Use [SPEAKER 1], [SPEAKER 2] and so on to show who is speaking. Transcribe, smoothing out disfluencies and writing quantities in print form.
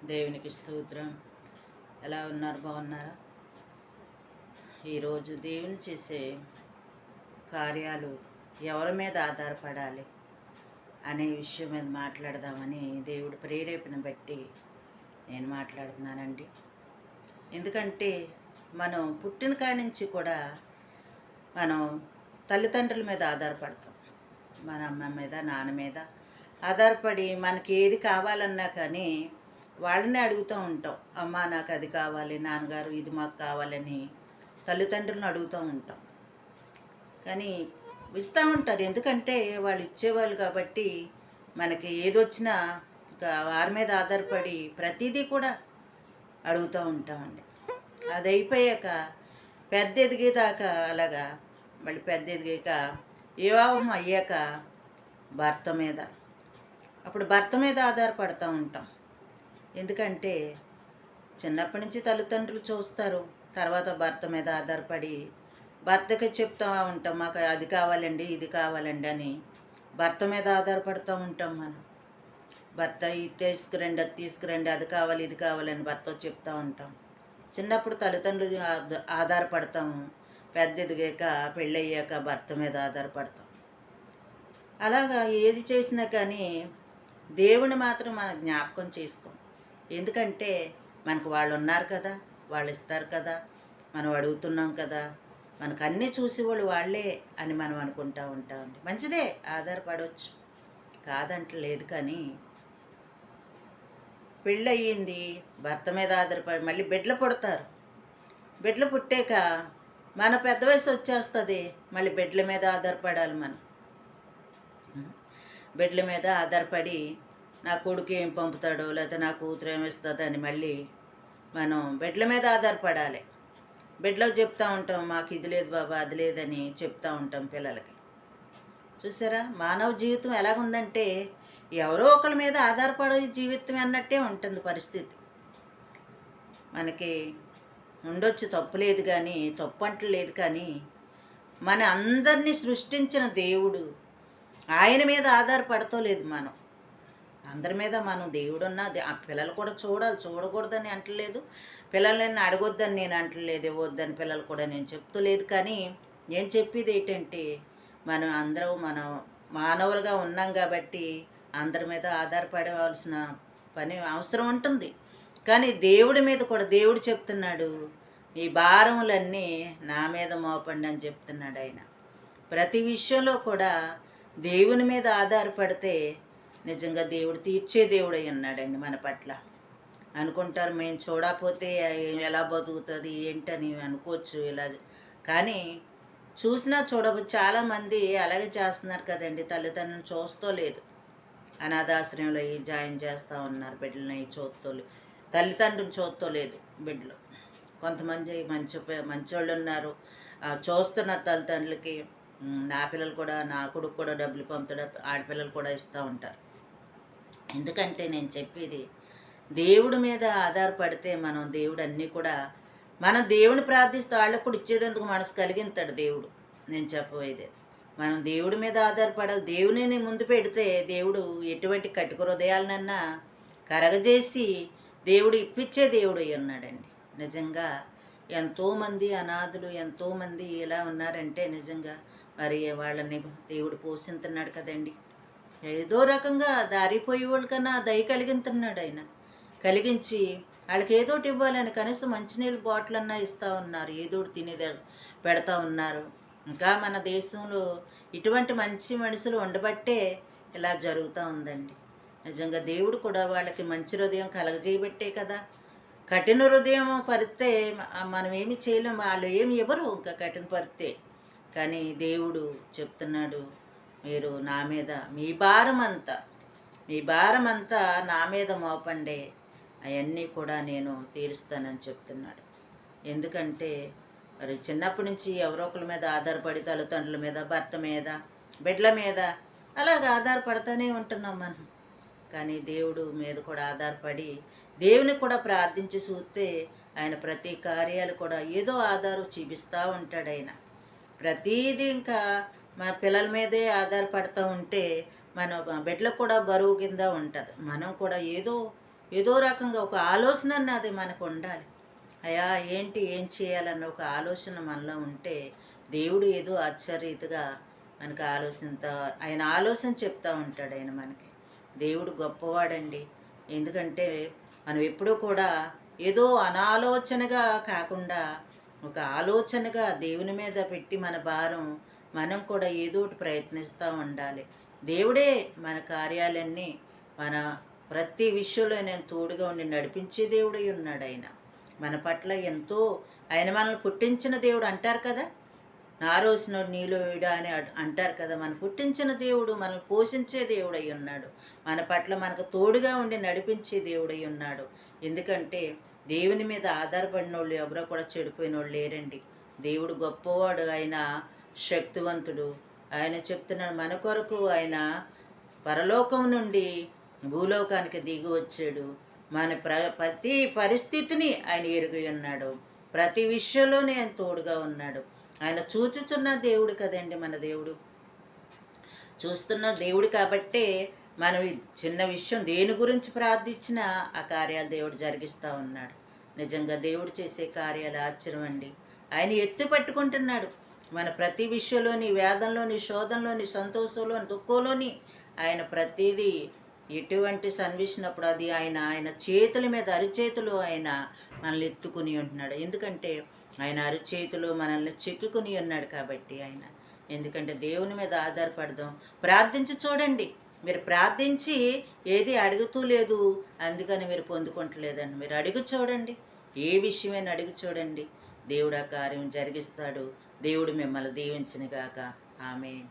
[SPEAKER 1] దేవునికి స్తోత్రం. ఎలా ఉన్నారు? బాగున్నారా? ఈరోజు దేవుని చేసే కార్యాలు ఎవరి మీద ఆధారపడాలి అనే విషయం మీద మాట్లాడదామని దేవుడు ప్రేరేపణ బట్టి నేను మాట్లాడుతున్నానండి. ఎందుకంటే మనం పుట్టిన కాడి నుంచి కూడా మనం తల్లిదండ్రుల మీద ఆధారపడతాం. మన అమ్మ మీద, నాన్న మీద ఆధారపడి మనకి ఏది కావాలన్నా కానీ వాళ్ళనే అడుగుతూ ఉంటాం. అమ్మ నాకు అది కావాలి, నాన్నగారు ఇది మాకు కావాలని తల్లిదండ్రులను అడుగుతూ ఉంటాం. కానీ ఇస్తూ ఉంటారు, ఎందుకంటే వాళ్ళు ఇచ్చేవాళ్ళు కాబట్టి మనకి ఏదొచ్చినా వారి మీద ఆధారపడి ప్రతిదీ కూడా అడుగుతూ ఉంటామండి. అది అయిపోయాక పెద్ద ఎదిగేదాకా అలాగా, మళ్ళీ పెద్ద ఎదిగాక వివాహం అయ్యాక భర్త మీద, అప్పుడు భర్త మీద ఆధారపడుతూ ఉంటాం. ఎందుకంటే చిన్నప్పటి నుంచి తల్లిదండ్రులు చూస్తారు, తర్వాత భర్త మీద ఆధారపడి భర్తకి చెప్తూ ఉంటాం, మాకు అది కావాలండి ఇది కావాలండి అని భర్త మీద ఆధారపడుతూ ఉంటాం. మనం భర్త ఇది తీసుకురండి, అది తీసుకురండి, అది కావాలి ఇది కావాలని భర్త చెప్తూ ఉంటాం. చిన్నప్పుడు తల్లిదండ్రులు ఆధారపడతాము, పెద్ద ఎదిగాక పెళ్ళయ్యాక భర్త మీద ఆధారపడతాం. అలాగా ఏది చేసినా కానీ దేవుని మాత్రం మనం జ్ఞాపకం చేసుకోం. ఎందుకంటే మనకు వాళ్ళు ఉన్నారు కదా, వాళ్ళు ఇస్తారు కదా, మనం అడుగుతున్నాం కదా, మనకు అన్నీ చూసేవాళ్ళు వాళ్ళే అని మనం అనుకుంటూ ఉంటామండి. మంచిదే, ఆధారపడవచ్చు, కాదంటలేదు. కానీ పెళ్ళి అయ్యింది, భర్త మీద ఆధారపడి మళ్ళీ బిడ్డలు పుడతారు. బిడ్డలు పుట్టాక మన పెద్ద వయసు వచ్చేస్తుంది, మళ్ళీ బిడ్డల మీద ఆధారపడాలి. మనం బిడ్డల మీద ఆధారపడి నా కొడుకు ఏం పంపుతాడో లేకపోతే నా కూతురు ఏమిస్తుందో అని మళ్ళీ మనం బిడ్డల మీద ఆధారపడాలి. బిడ్డలకు చెప్తూ ఉంటాం, మాకు ఇది లేదు బాబా అది లేదని చెప్తూ ఉంటాం పిల్లలకి. చూసారా, మానవ జీవితం ఎలాగుందంటే ఎవరో ఒకరి మీద ఆధారపడే జీవితం అన్నట్టే ఉంటుంది పరిస్థితి. మనకి ఉండొచ్చు, తప్పు లేదు, కానీ తప్పు అంటలేదు. కానీ మన అందరినీ సృష్టించిన దేవుడు ఆయన మీద ఆధారపడతలేదు. మనం అందరి మీద మనం దేవుడున్న ఆ పిల్లలు కూడా చూడాలి, చూడకూడదని అంటలేదు, పిల్లలని అడగొద్దని నేను అంటలేదు, ఇవ్వద్దని పిల్లలు కూడా నేను చెప్తలేదు. కానీ నేను చెప్పేది ఏంటంటే మనం మనం మానవులుగా ఉన్నాం కాబట్టి అందరి మీద ఆధారపడవలసిన పని అవసరం ఉంటుంది. కానీ దేవుడి మీద కూడా దేవుడు చెప్తున్నాడు, ఈ భారములన్నీ నా మీద మోపండి అని చెప్తున్నాడు ఆయన. ప్రతి విషయంలో కూడా దేవుని మీద ఆధారపడితే నిజంగా దేవుడు తీర్చే దేవుడు అయి ఉన్నాడండి మన పట్ల. అనుకుంటారు మేము చూడకపోతే ఎలా బతుకుతుంది ఏంటని అనుకోవచ్చు ఇలా, కానీ చూసినా చాలామంది అలాగే చేస్తున్నారు కదండి. తల్లిదండ్రులను చూస్తలేదు, అనాథాశ్రయంలో జాయిన్ చేస్తూ ఉన్నారు బిడ్డలని, చూస్తలేదు, తల్లిదండ్రులను చూస్తలేదు బిడ్డలు. కొంతమంది మంచోళ్ళు ఉన్నారు, చూస్తున్నారు తల్లిదండ్రులకి. నా పిల్లలు కూడా, నా కొడుకు కూడా డబ్బులు పంపుతాడు, ఆడపిల్లలు కూడా ఇస్తూ ఉంటారు. ఎందుకంటే నేను చెప్పేది దేవుడి మీద ఆధారపడితే మనం దేవుడు అన్నీ కూడా, మనం దేవుని ప్రార్థిస్తే వాళ్ళకు కూడా ఇచ్చేందుకు మనసు కలిగింతాడు దేవుడు. నేను చెప్పబోయేది మనం దేవుడి మీద ఆధారపడాలి. దేవుని ముందు పెడితే దేవుడు ఎటువంటి కట్టుకు హృదయాలనన్నా కరగజేసి దేవుడు ఇప్పించే దేవుడు అయి ఉన్నాడండి. నిజంగా ఎంతోమంది అనాథులు, ఎంతోమంది ఇలా ఉన్నారంటే నిజంగా మరి వాళ్ళని దేవుడు పోషిస్తున్నాడు కదండి. ఏదో రకంగా దారిపోయే వాళ్ళకన్నా దయ కలిగింతున్నాడు ఆయన. కలిగించి వాళ్ళకి ఏదోటి ఇవ్వాలని కనీసం మంచినీళ్ళు బాటిల్ అన్నా ఇస్తూ ఉన్నారు, ఏదోటి తినేది పెడతా ఉన్నారు. ఇంకా మన దేశంలో ఇటువంటి మంచి మనుషులు ఉండబట్టే ఇలా జరుగుతూ ఉందండి. నిజంగా దేవుడు కూడా వాళ్ళకి మంచి హృదయం కలగజేయబట్టే కదా. కఠిన హృదయం పరిస్తే మనం ఏమి చేయలేం, వాళ్ళు ఏమి ఇవ్వరు ఇంకా కఠిన పరిస్తే. కానీ దేవుడు చెప్తున్నాడు, మీరు నా మీద మీ భారమంతా నా మీద మోపండి, అవన్నీ కూడా నేను తీరుస్తానని చెప్తున్నాడు. ఎందుకంటే మరి చిన్నప్పటి నుంచి ఎవరో ఒకరి మీద ఆధారపడి తల్లిదండ్రుల మీద, భర్త మీద, బిడ్డల మీద అలాగ ఆధారపడుతూనే ఉంటున్నాం మనం. కానీ దేవుడు మీద కూడా ఆధారపడి దేవుని కూడా ప్రార్థించి చూస్తే ఆయన ప్రతి కార్యాలు కూడా ఏదో ఆధారం చూపిస్తూ ఉంటాడు. ఆయన ప్రతీది ఇంకా మన పిల్లల మీదే ఆధారపడుతూ ఉంటే మన బిడ్డలకు కూడా బరువు కింద ఉంటుంది. మనం కూడా ఏదో ఏదో రకంగా ఒక ఆలోచన అన్నది మనకు ఉండాలి. అయ్యా ఏంటి ఏం చేయాలన్న ఒక ఆలోచన మనలో ఉంటే దేవుడు ఏదో ఆశ్చర్యరీతిగా మనకు ఆయన ఆలోచన చెప్తూ ఉంటాడు ఆయన మనకి. దేవుడు గొప్పవాడండి. ఎందుకంటే మనం ఎప్పుడూ కూడా ఏదో అనాలోచనగా కాకుండా ఒక ఆలోచనగా దేవుని మీద పెట్టి మన భారం మనం కూడా ఏదో ఒకటి ప్రయత్నిస్తూ ఉండాలి. దేవుడే మన కార్యాలన్నీ మన ప్రతి విషయంలో నేను తోడుగా ఉండి నడిపించే దేవుడై ఉన్నాడు ఆయన. మన పట్ల ఎంతో ఆయన మనల్ని పుట్టించిన దేవుడు అంటారు కదా, నా రోజునోడు నీలో వేయడా అని అంటారు కదా. మనం పుట్టించిన దేవుడు మనల్ని పోషించే దేవుడై ఉన్నాడు. మన పట్ల మనకు తోడుగా ఉండి నడిపించే దేవుడై ఉన్నాడు. ఎందుకంటే దేవుని మీద ఆధారపడిన వాళ్ళు ఎవరో కూడా చెడిపోయిన వాళ్ళు లేరండి. దేవుడు గొప్పవాడు, ఆయన శక్తివంతుడు. ఆయన చెప్తున్నాడు మన కొరకు ఆయన పరలోకం నుండి భూలోకానికి దిగి వచ్చాడు. మన ప్రతి పరిస్థితిని ఆయన ఎరిగి ఉన్నాడు. ప్రతి విషయంలోనే ఆయన తోడుగా ఉన్నాడు. ఆయన చూచుచున్న దేవుడు కదండి మన దేవుడు. చూస్తున్న దేవుడు కాబట్టే మనం చిన్న విషయం దేని గురించి ప్రార్థించినా ఆ కార్యాలు దేవుడు జరిగిస్తూ ఉన్నాడు. నిజంగా దేవుడు చేసే కార్యాలు ఆశ్చర్యం అండి. ఆయన ఎత్తి పట్టుకుంటున్నాడు మన ప్రతి విషయంలోని, వేదంలోని, శోధంలోని, సంతోషంలోని, దుఃఖంలోని ఆయన ప్రతిదీ ఎటువంటి సన్విషినప్పుడు అది ఆయన చేతుల మీద అరిచేతులు ఆయన మనల్ని ఎత్తుకుని ఉంటున్నాడు. ఎందుకంటే ఆయన అరిచేతులు మనల్ని చెక్కుకుని ఉన్నాడు కాబట్టి ఆయన. ఎందుకంటే దేవుని మీద ఆధారపడదాం. ప్రార్థించి చూడండి. మీరు ప్రార్థించి ఏది అడుగుతూ లేదు అందుకని మీరు పొందుకుంటలేదండి. మీరు అడుగు చూడండి, ఏ విషయమైనా అడుగు చూడండి, దేవుడు ఆ కార్యం జరిగిస్తాడు. దేవుడు మిమ్మల్ని దీవించును గాక. ఆమేన్.